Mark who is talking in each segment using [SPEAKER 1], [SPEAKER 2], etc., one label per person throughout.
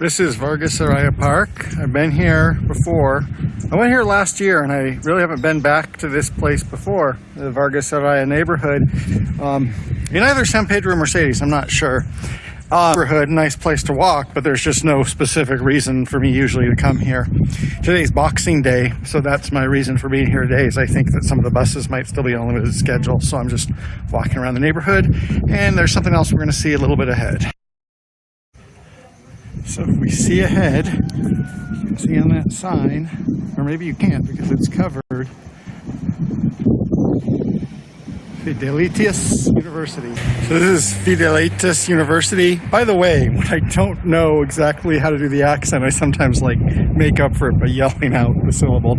[SPEAKER 1] This is Vargas Araya Park. I've been here before. I went here last year and I really haven't been back to this place before, the Vargas Araya neighborhood. In either San Pedro or Mercedes, I'm not sure. Neighborhood, nice place to walk, but there's just no specific reason for me usually to come here. Today's Boxing Day, so that's my reason for being here today, is I think that some of the buses might still be on a limited schedule, so I'm just walking around the neighborhood, and there's something else we're going to see a little bit ahead. So if we see ahead, you can see on that sign, or maybe you can't because it's covered, Fidélitas University. So this is Fidélitas University. By the way, when I don't know exactly how to do the accent, I sometimes make up for it by yelling out the syllable.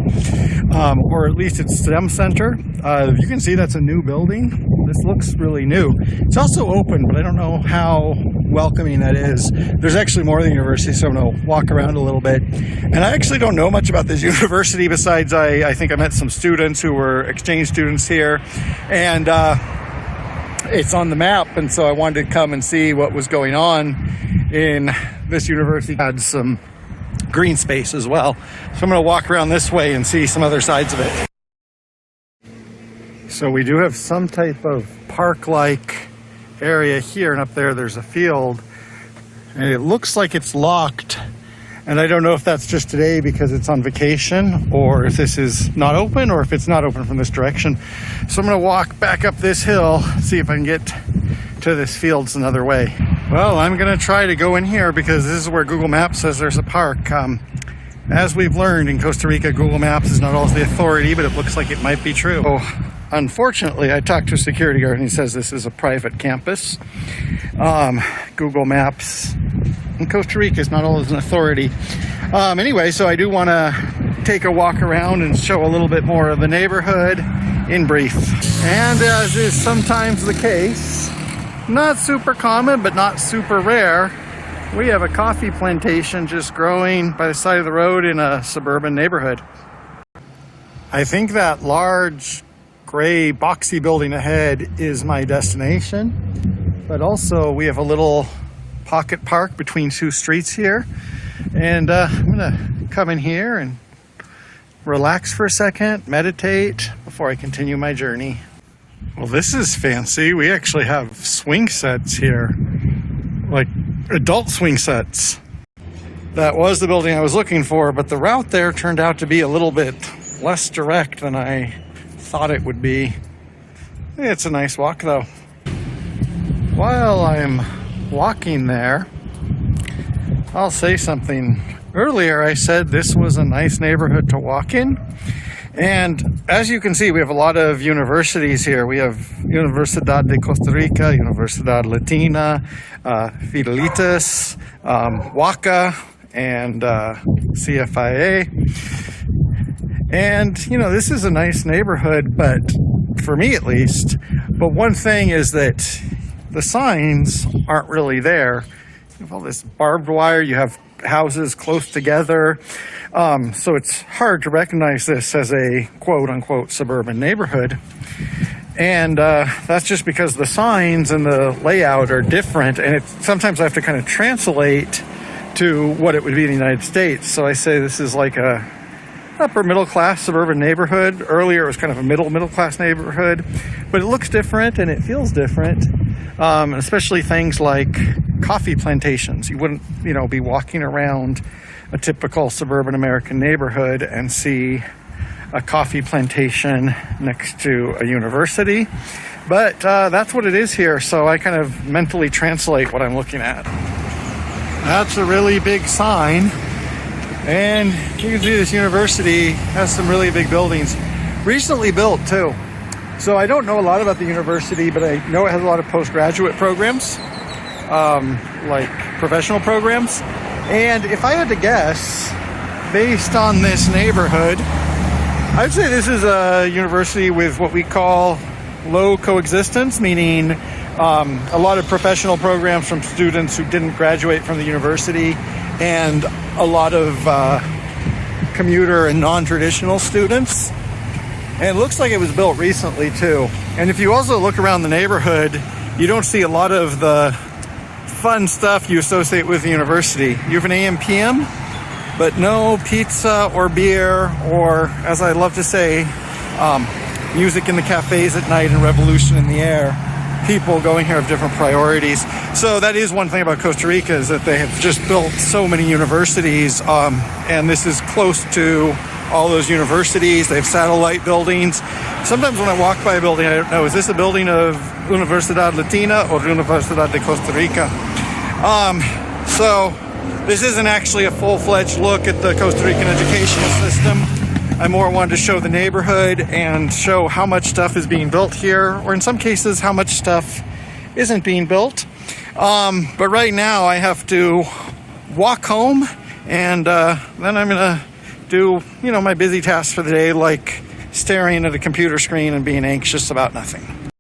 [SPEAKER 1] Or at least it's STEM Center. You can see that's a new building. This looks really new. It's also open, but I don't know how welcoming that is. There's actually more of the university, so I'm going to walk around a little bit. And I actually don't know much about this university besides I think I met some students who were exchange students here. And it's on the map, and so I wanted to come and see what was going on in this university. It had some green space as well. So I'm going to walk around this way and see some other sides of it. So we do have some type of park-like area here, and up there there's a field, and it looks like it's locked. And I don't know if that's just today because it's on vacation, or if this is not open, or if it's not open from this direction. So I'm going to walk back up this hill, see if I can get to this fields another way. Well, I'm going to try to go in here because this is where Google Maps says there's a park. As we've learned in Costa Rica, Google Maps is not always the authority, but it looks like it might be true. So, unfortunately, I talked to a security guard and he says this is a private campus. Google Maps in Costa Rica is not always an authority. Anyway, so I do want to take a walk around and show a little bit more of the neighborhood in brief. And as is sometimes the case, not super common, but not super rare, we have a coffee plantation just growing by the side of the road in a suburban neighborhood. I think that large gray boxy building ahead is my destination, but also we have a little pocket park between two streets here, and I'm gonna come in here and relax for a second, meditate before I continue my journey. Well, this is fancy. We actually have swing sets here, like adult swing sets. That was the building I was looking for, but the route there turned out to be a little bit less direct than I thought it would be. It's a nice walk though. While I'm walking there, I'll say something. Earlier I said this was a nice neighborhood to walk in, and as you can see, we have a lot of universities here. We have Universidad de Costa Rica, Universidad Latina, Fidélitas, WACA, and CFIA. And, this is a nice neighborhood, but for me at least. But one thing is that the signs aren't really there. You have all this barbed wire, you have houses close together. So it's hard to recognize this as a quote-unquote suburban neighborhood. And that's just because the signs and the layout are different, and sometimes I have to kind of translate to what it would be in the United States. So I say this is like a upper middle class suburban neighborhood. Earlier it was kind of a middle class neighborhood, but it looks different and it feels different. Especially things like coffee plantations. You wouldn't, be walking around a typical suburban American neighborhood and see a coffee plantation next to a university. But that's what it is here, so I kind of mentally translate what I'm looking at. That's a really big sign, and you can see this university has some really big buildings. Recently built too. So I don't know a lot about the university, but I know it has a lot of postgraduate programs, like professional programs. And if I had to guess, based on this neighborhood, I'd say this is a university with what we call low coexistence, meaning a lot of professional programs from students who didn't graduate from the university, and a lot of commuter and non-traditional students. And it looks like it was built recently too. And if you also look around the neighborhood, you don't see a lot of the fun stuff you associate with the university. You have an AM PM, but no pizza or beer or, as I love to say, music in the cafes at night and revolution in the air. People going here have different priorities. So that is one thing about Costa Rica, is that they have just built so many universities, and this is close to all those universities. They have satellite buildings. Sometimes when I walk by a building, I don't know, is this a building of Universidad Latina or Universidad de Costa Rica? So this isn't actually a full-fledged look at the Costa Rican educational system. I more wanted to show the neighborhood and show how much stuff is being built here, or in some cases, how much stuff isn't being built. But right now, I have to walk home, and then I'm gonna do, my busy tasks for the day, like staring at a computer screen and being anxious about nothing.